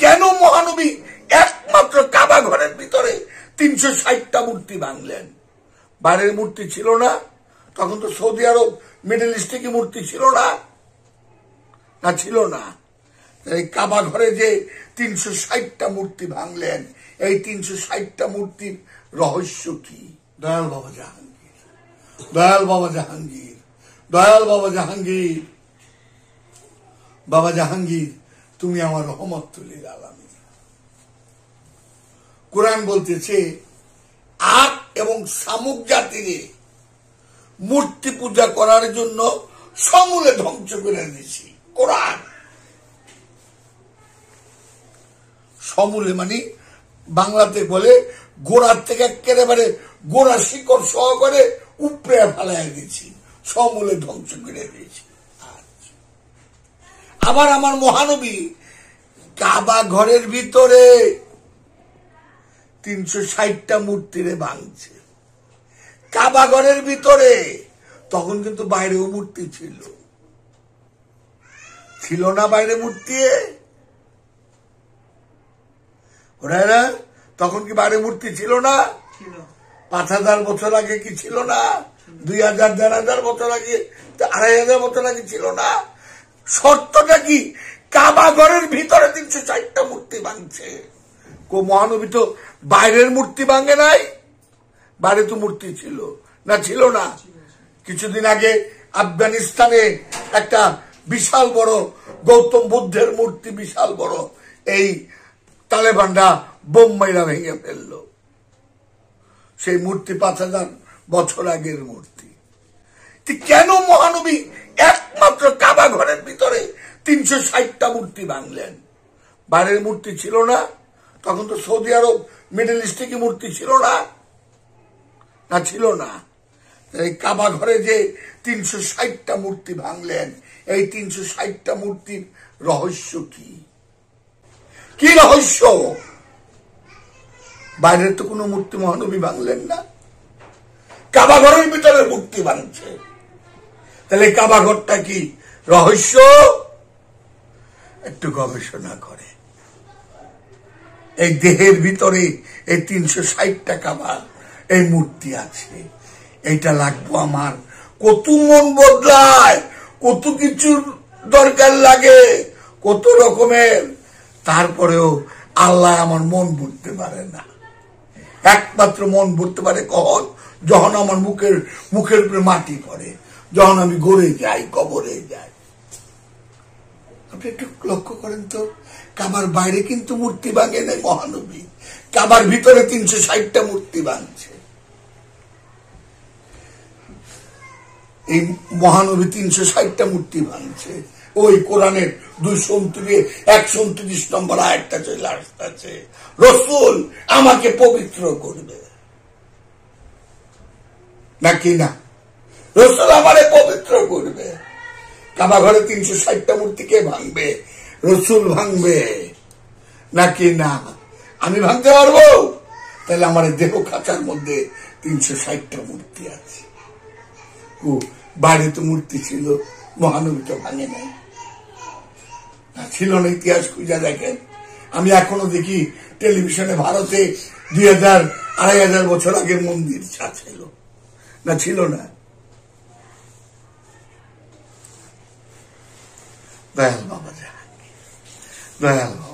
কেন মহানবী একমাত্র কাবা ঘরের ভিতরে 360টা মূর্তি ভাঙলেন? বাইরের মূর্তি ছিল না তখন? তো সৌদি আরব, মিডল ইস্টে কি মূর্তি ছিল না? না ছিল না। এই কাবা ঘরে যে 360টা মূর্তি ভাঙলেন, এই 360টা মূর্তির রহস্য কি? দয়াল বাবা জাহাঙ্গীর, দয়াল বাবা জাহাঙ্গীর, দয়াল বাবা জাহাঙ্গীর, বাবা জাহাঙ্গীর তুমি আমার রহমতুল্লিল আলামিন। কোরআন বলতেছে আদ এবং শামুক জাতিকে মূর্তি পূজা করার জন্য সমূলে ধ্বংস করে দিয়েছি। কোরআন সমূলে মানে বাংলাতে বলে গোড়ার থেকে একেবারে গোড়া শিকড় সহকারে উপরে ফেলাই দিয়েছি, সমূলে ধ্বংস করে দিয়েছি। আবার আমার মহানবী কাবা ঘরের ভিতরে 360টা মূর্তিরে ভাঙছে। কাবা ঘরের ভিতরে তখন কিন্তু বাইরেও মূর্তি ছিল, ছিল না বাইরে মূর্তি? ওরা তখন কি বাইরে মূর্তি ছিল না? 5000 বছর আগে কি ছিল না? 2000 1500 বছর আগে, 2500 বছর আগে ছিল না? শর্তটা কি? কাবা ঘরের ভিতরে 360টা মূর্তি ভাঙছে। মহানবী তো বাইরের মূর্তি ভাঙে নাই, বাইরে তো মূর্তি ছিল না? ছিল না? কিছুদিন আগে আফগানিস্তানে একটা বিশাল বড় গৌতম বুদ্ধের মূর্তি, বিশাল বড়, এই তালেবানরা বোম মাইরা ভেঙে ফেললো। সেই মূর্তি 5000 বছর আগের মূর্তি। কেন মহানবী একমাত্র কাবা ঘরের ভিতরে 360টা মূর্তি ভাঙলেন? বাইরের মূর্তি ছিল না তখন? তো সৌদি আরব, মিডল ইস্টে কি মূর্তি ছিল না? না ছিল না। এই কাবা ঘরে যে 360টা মূর্তি ভাঙলেন, এই 360টা মূর্তির রহস্য কি? কি রহস্য? বাইরের তো কোনো মূর্তি মহানবী ভাঙলেন না, কাবা ঘরের ভিতরে মূর্তি ভাঙছে। তাহলে কাবা ঘরটা কি রহস্য? একটু গবেষণা করে। এই দেহের ভিতরে এই 360টা কাবা এই মূর্তি আছে, এইটা লাগবো আমার। কত মন বদলায়, কত কিছু দরকার লাগে, কত রকমের, তারপরেও আল্লাহ আমার মন বুঝতে পারে না। একমাত্র মন বুঝতে পারে কখন? যখন আমার মুখের উপরে মাটি পড়ে, যখন আমি গড়ে যাই, কবরে যাই। আপনি একটু লক্ষ্য করেন তো, কাবার বাইরে কিন্তু মূর্তি ভাঙে নাই মহানবী, কাবার ভিতরে 360টা মূর্তি ভাঙছে। এই মহানবী 360টা মূর্তি ভাঙছে। ওই কোরআনের 129 নম্বর আয়াতটা চলে আসতেছে, রসুল আমাকে পবিত্র করবে, নাকি না? রসুল আমারে পবিত্র করবে। কাবা ঘরে 360টা মূর্তি কে ভাঙবে? রসুল ভাঙবে, নাকি না? আমি ভাঙতে পারবো? তাহলে আমার দেহ খাঁচার মধ্যে 360টা মূর্তি আছে। ও বাইরে তো মূর্তি ছিল, মহানবী তো ভাঙে নাই, ছিল না। ইতিহাস খুঁজে দেখেন। আমি এখনো দেখি টেলিভিশনে ভারতে 2000-2500 বছর আগের মন্দির ছিল না? ছিল না? দয়াল বাবা জাহাঙ্গীর, দয়াল বাবা।